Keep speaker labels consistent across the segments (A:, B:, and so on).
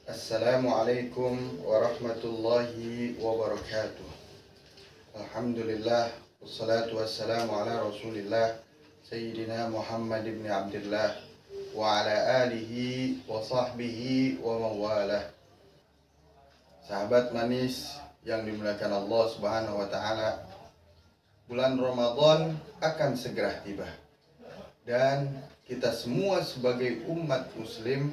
A: Assalamualaikum warahmatullahi wabarakatuh. Alhamdulillah, wassalatu wassalamu ala rasulillah Sayyidina Muhammad ibn Abdullah wa ala alihi wa sahbihi wa mawalah. Sahabat manis yang dimuliakan Allah subhanahu wa ta'ala, bulan Ramadan akan segera tiba, dan kita semua sebagai umat muslim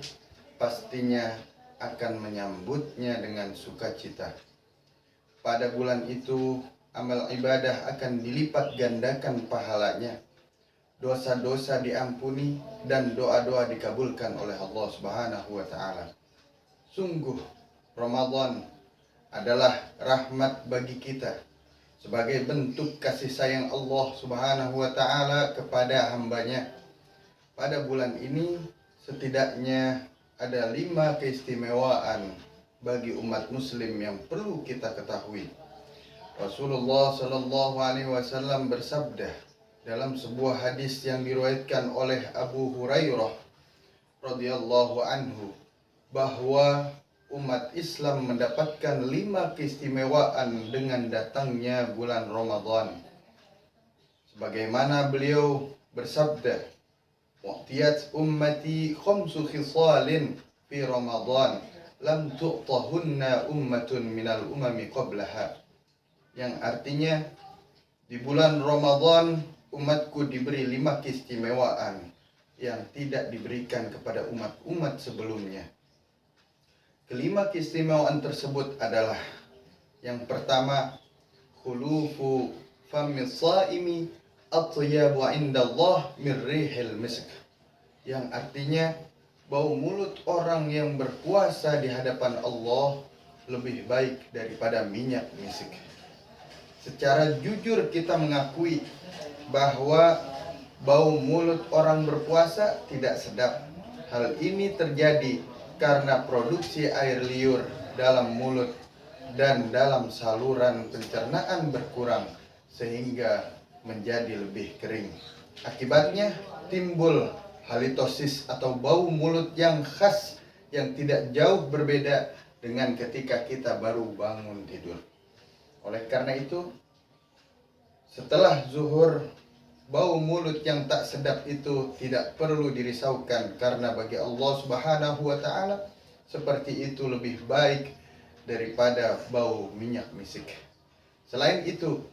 A: pastinya akan menyambutnya dengan sukacita. Pada bulan itu, amal ibadah akan dilipat gandakan pahalanya, dosa-dosa diampuni, dan doa-doa dikabulkan oleh Allah Subhanahu wa ta'ala. Sungguh, Ramadan adalah rahmat bagi kita sebagai bentuk kasih sayang Allah Subhanahu wa ta'ala kepada hambanya. Pada bulan ini setidaknya ada 5 keistimewaan bagi umat muslim yang perlu kita ketahui. Rasulullah Shallallahu Alaihi Wasallam bersabda dalam sebuah hadis yang diriwayatkan oleh Abu Hurairah radhiyallahu anhu bahwa umat Islam mendapatkan 5 keistimewaan dengan datangnya bulan Ramadan. Sebagaimana beliau bersabda, "Wa'tiyat ummati khamsu khisalin fi Ramadan lam tu'tahunna ummatun minal umami qablaha." Yang artinya, di bulan Ramadan umatku diberi 5 keistimewaan yang tidak diberikan kepada umat-umat sebelumnya. Kelima keistimewaan tersebut adalah: yang pertama, khulufu famis shaimi atyabu indallah min rihil misk, yang artinya bau mulut orang yang berpuasa di hadapan Allah lebih baik daripada minyak misik. Secara jujur kita mengakui bahwa bau mulut orang berpuasa tidak sedap. Hal ini terjadi karena produksi air liur dalam mulut dan dalam saluran pencernaan berkurang sehingga menjadi lebih kering. Akibatnya timbul halitosis atau bau mulut yang khas yang tidak jauh berbeda dengan ketika kita baru bangun tidur. Oleh karena itu, setelah zuhur, bau mulut yang tak sedap itu tidak perlu dirisaukan, karena bagi Allah Subhanahu wa ta'ala seperti itu lebih baik daripada bau minyak misik. Selain itu,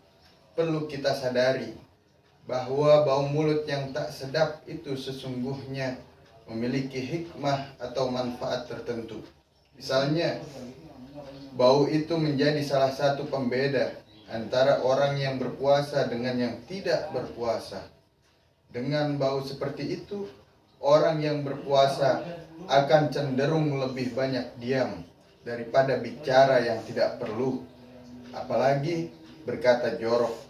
A: perlu kita sadari bahwa bau mulut yang tak sedap itu sesungguhnya memiliki hikmah atau manfaat tertentu. Misalnya, bau itu menjadi salah satu pembeda antara orang yang berpuasa dengan yang tidak berpuasa. Dengan bau seperti itu, orang yang berpuasa akan cenderung lebih banyak diam daripada bicara yang tidak perlu, apalagi berkata jorok.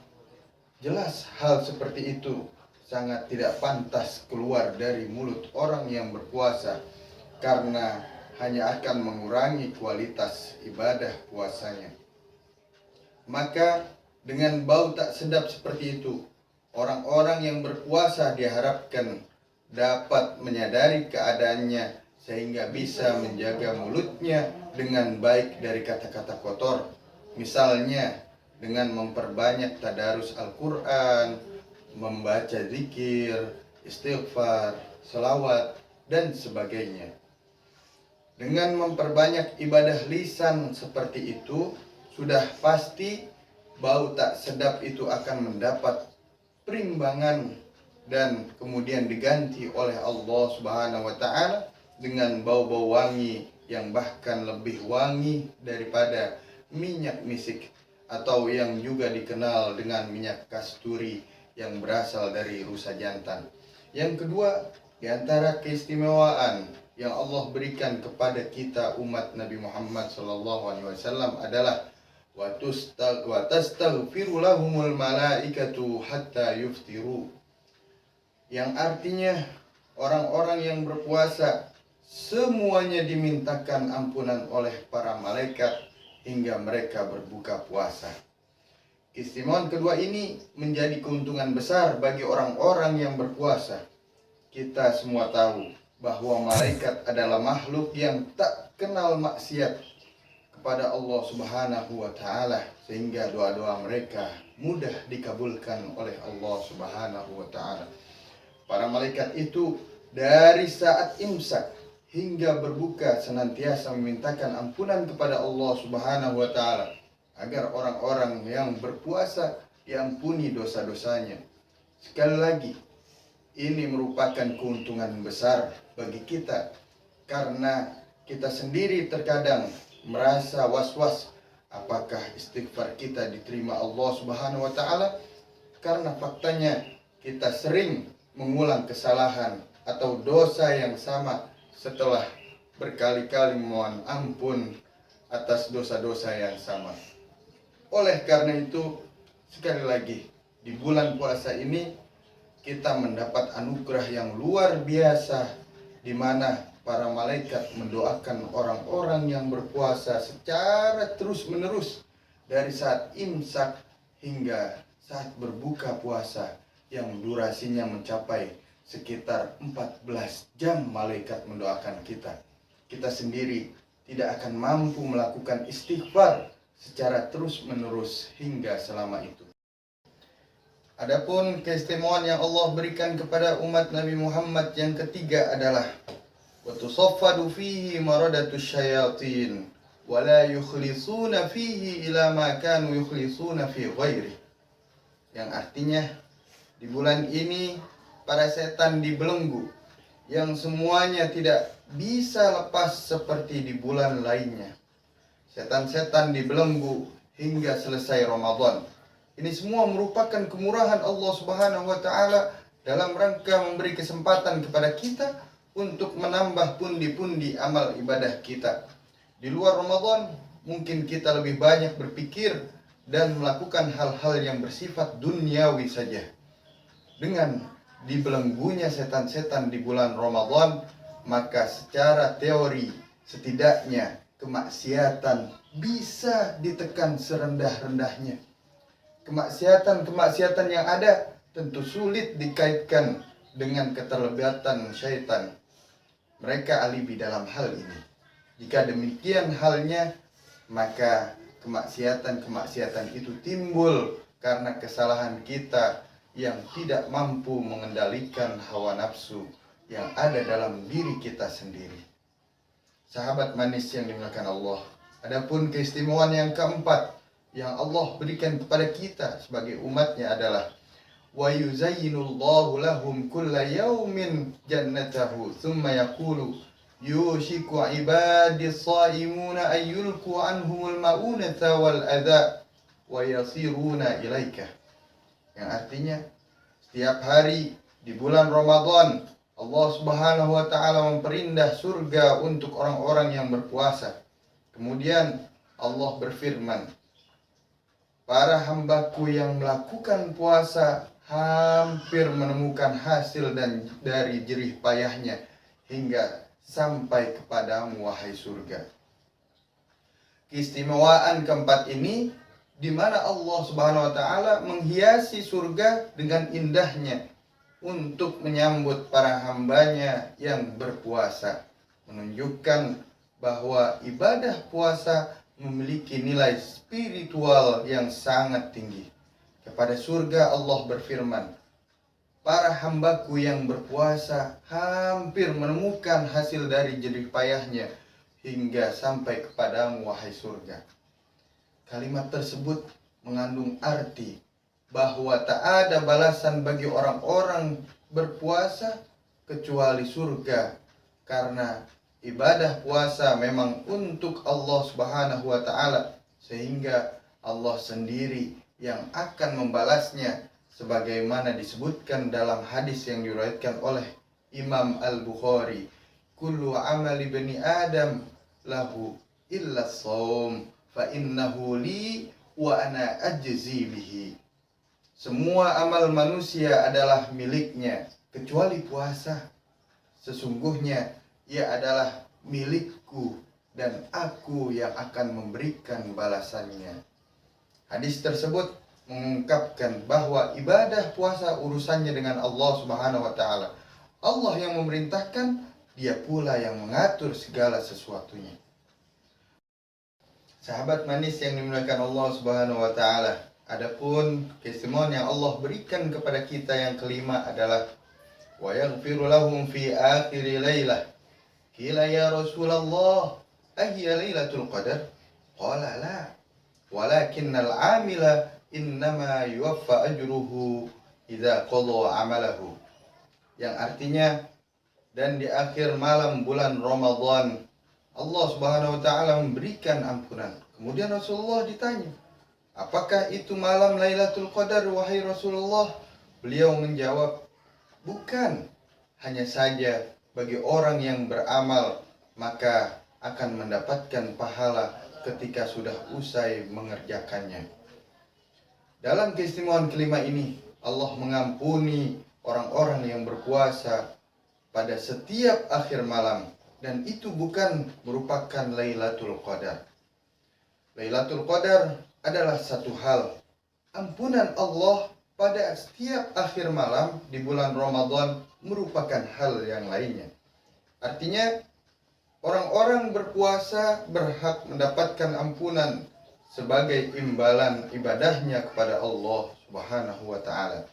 A: Jelas hal seperti itu sangat tidak pantas keluar dari mulut orang yang berpuasa, karena hanya akan mengurangi kualitas ibadah puasanya. Maka dengan bau tak sedap seperti itu, orang-orang yang berpuasa diharapkan dapat menyadari keadaannya sehingga bisa menjaga mulutnya dengan baik dari kata-kata kotor. Misalnya dengan memperbanyak tadarus Al-Quran, membaca zikir, istighfar, selawat, dan sebagainya. Dengan memperbanyak ibadah lisan seperti itu, sudah pasti bau tak sedap itu akan mendapat perimbangan dan kemudian diganti oleh Allah Subhanahu wa ta'ala dengan bau-bau wangi yang bahkan lebih wangi daripada minyak misik, atau yang juga dikenal dengan minyak kasturi yang berasal dari rusa jantan. Yang kedua, di antara keistimewaan yang Allah berikan kepada kita umat Nabi Muhammad SAW adalah wa tastaghfiru lahumul malaikatu hatta yuftiru, yang artinya orang-orang yang berpuasa semuanya dimintakan ampunan oleh para malaikat hingga mereka berbuka puasa. Keistimewaan kedua ini menjadi keuntungan besar bagi orang-orang yang berpuasa. Kita semua tahu bahwa malaikat adalah makhluk yang tak kenal maksiat kepada Allah Subhanahu wa taala, sehingga doa-doa mereka mudah dikabulkan oleh Allah Subhanahu wa taala. Para malaikat itu dari saat imsak hingga berbuka senantiasa memintakan ampunan kepada Allah Subhanahu wa taala agar orang-orang yang berpuasa diampuni dosa-dosanya. Sekali lagi, ini merupakan keuntungan besar bagi kita karena kita sendiri terkadang merasa was-was apakah istighfar kita diterima Allah Subhanahu wa taala, karena faktanya kita sering mengulang kesalahan atau dosa yang sama setelah berkali-kali mohon ampun atas dosa-dosa yang sama. Oleh karena itu, sekali lagi, di bulan puasa ini kita mendapat anugerah yang luar biasa, di mana para malaikat mendoakan orang-orang yang berpuasa secara terus-menerus dari saat imsak hingga saat berbuka puasa, yang durasinya mencapai sekitar 14 jam. Malaikat mendoakan kita. Kita sendiri tidak akan mampu melakukan istighfar secara terus-menerus hingga selama itu. Adapun keistimewaan yang Allah berikan kepada umat Nabi Muhammad yang ketiga adalah وَتُصَفَّدُ فِيهِ مَرَدَةُ الشَّيَاطِينِ وَلَا يُخْلِصُونَ فِيهِ إِلَى مَا كَانُوا يُخْلِصُونَ فِي غَيْرِهِ, yang artinya di bulan ini para setan dibelenggu yang semuanya tidak bisa lepas seperti di bulan lainnya. Setan-setan dibelenggu hingga selesai Ramadan. Ini semua merupakan kemurahan Allah Subhanahu wa taala dalam rangka memberi kesempatan kepada kita untuk menambah pundi-pundi amal ibadah kita. Di luar Ramadan mungkin kita lebih banyak berpikir dan melakukan hal-hal yang bersifat duniawi saja. Dengan dibelenggunya setan-setan di bulan Ramadan, maka secara teori setidaknya kemaksiatan bisa ditekan serendah-rendahnya. Kemaksiatan-kemaksiatan yang ada tentu sulit dikaitkan dengan keterlibatan syaitan. Mereka alibi dalam hal ini. Jika demikian halnya, maka kemaksiatan-kemaksiatan itu timbul karena kesalahan kita yang tidak mampu mengendalikan hawa nafsu yang ada dalam diri kita sendiri. Sahabat manis yang dimuliakan Allah, adapun keistimewaan yang keempat yang Allah berikan kepada kita sebagai umatnya adalah wa yuzayyinullahu lahum kulla yawmin jannatahu thumma yaqulu yushiku ibadis shaimuna ayyulku anhumul maunata wal adha wa yasiruna ilaika, yang artinya setiap hari di bulan Ramadan Allah Subhanahu wa taala memperindah surga untuk orang-orang yang berpuasa. Kemudian Allah berfirman, para hambaku yang melakukan puasa hampir menemukan hasil dan dari jerih payahnya hingga sampai kepadamu wahai surga. Keistimewaan keempat ini di mana Allah Subhanahu wa taala menghiasi surga dengan indahnya untuk menyambut para hambanya yang berpuasa, menunjukkan bahwa ibadah puasa memiliki nilai spiritual yang sangat tinggi. Kepada surga Allah berfirman, para hambaku yang berpuasa hampir menemukan hasil dari jerih payahnya hingga sampai kepadamu wahai surga. Kalimat tersebut mengandung arti bahwa tak ada balasan bagi orang-orang berpuasa kecuali surga, karena ibadah puasa memang untuk Allah Subhanahu wa taala, sehingga Allah sendiri yang akan membalasnya sebagaimana disebutkan dalam hadis yang diriwayatkan oleh Imam Al-Bukhari, kullu amali bani Adam lahu illa shaum fa innahu li wa ana ajzi bihi. Semua amal manusia adalah miliknya kecuali puasa. Sesungguhnya ia adalah milikku dan aku yang akan memberikan balasannya. Hadis tersebut mengungkapkan bahwa ibadah puasa urusannya dengan Allah Subhanahu wa taala. Allah yang memerintahkan Dia pula yang mengatur segala sesuatunya. Sahabat manis yang dimuliakan Allah Subhanahu wa taala, adapun keistimewaan yang Allah berikan kepada kita yang kelima adalah wa yaghfiru lahum fi akhir lailah. Qila ya Rasulullah, ahiya lailatul qadar? Qala la, walakinnal 'amila innama yuwaffa ajruhu idza qada 'amalahu. Yang artinya, dan di akhir malam bulan Ramadan Allah Subhanahu wa taala memberikan ampunan. Kemudian Rasulullah ditanya, apakah itu malam Lailatul Qadar wahai Rasulullah? Beliau menjawab, bukan, hanya saja bagi orang yang beramal maka akan mendapatkan pahala ketika sudah usai mengerjakannya. Dalam keistimewaan kelima ini, Allah mengampuni orang-orang yang berpuasa pada setiap akhir malam, dan itu bukan merupakan Lailatul Qadar. Lailatul Qadar adalah satu hal. Ampunan Allah pada setiap akhir malam di bulan Ramadan merupakan hal yang lainnya. Artinya, orang-orang berpuasa berhak mendapatkan ampunan sebagai imbalan ibadahnya kepada Allah Subhanahu wa taala.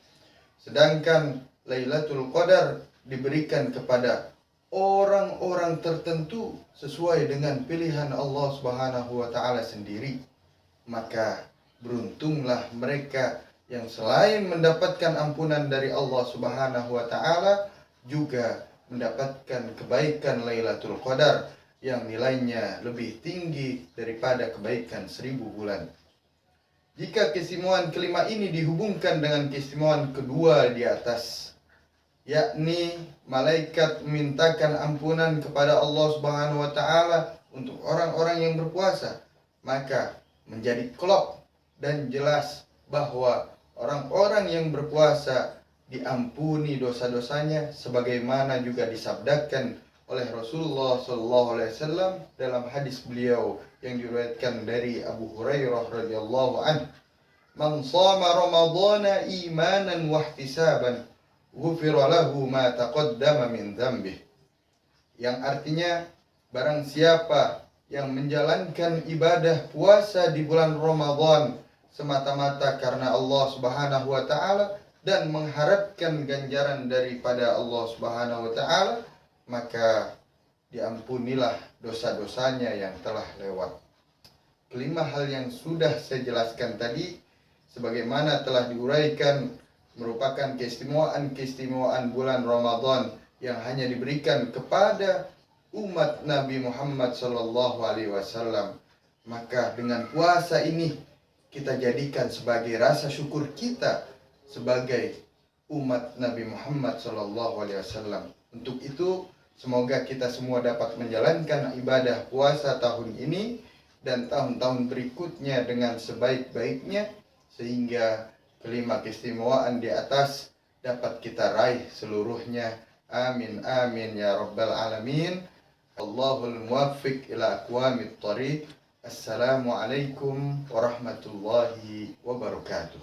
A: Sedangkan Lailatul Qadar diberikan kepada orang-orang tertentu sesuai dengan pilihan Allah Subhanahu wa taala sendiri. Maka beruntunglah mereka yang selain mendapatkan ampunan dari Allah Subhanahu wa taala juga mendapatkan kebaikan Lailatul Qadar yang nilainya lebih tinggi daripada kebaikan 1000 bulan. Jika keistimewaan kelima ini dihubungkan dengan keistimewaan kedua di atas, yakni malaikat memintakan ampunan kepada Allah Subhanahu wa taala untuk orang-orang yang berpuasa, maka menjadi klop dan jelas bahwa orang-orang yang berpuasa diampuni dosa-dosanya sebagaimana juga disabdakan oleh Rasulullah SAW dalam hadis beliau yang diriwayatkan dari Abu Hurairah radhiyallahu anhu, "Man shama Ramadhana imanan wa ihtisaban ghufira lahu ma taqaddama min dzambih." Yang artinya, barang siapa yang menjalankan ibadah puasa di bulan Ramadan semata-mata karena Allah Subhanahu wa taala dan mengharapkan ganjaran daripada Allah Subhanahu wa taala, maka diampunilah dosa-dosanya yang telah lewat. Kelima hal yang sudah saya jelaskan tadi sebagaimana telah diuraikan merupakan keistimewaan bulan Ramadan yang hanya diberikan kepada umat Nabi Muhammad SAW. Maka dengan puasa ini kita jadikan sebagai rasa syukur kita sebagai umat Nabi Muhammad SAW. Untuk itu, semoga kita semua dapat menjalankan ibadah puasa tahun ini dan tahun-tahun berikutnya dengan sebaik-baiknya, sehingga kelima keistimewaan di atas dapat kita raih seluruhnya. Amin amin ya rabbal alamin. Allahul muwaffiq ila aqwamit thariq. Assalamualaikum warahmatullahi wabarakatuh.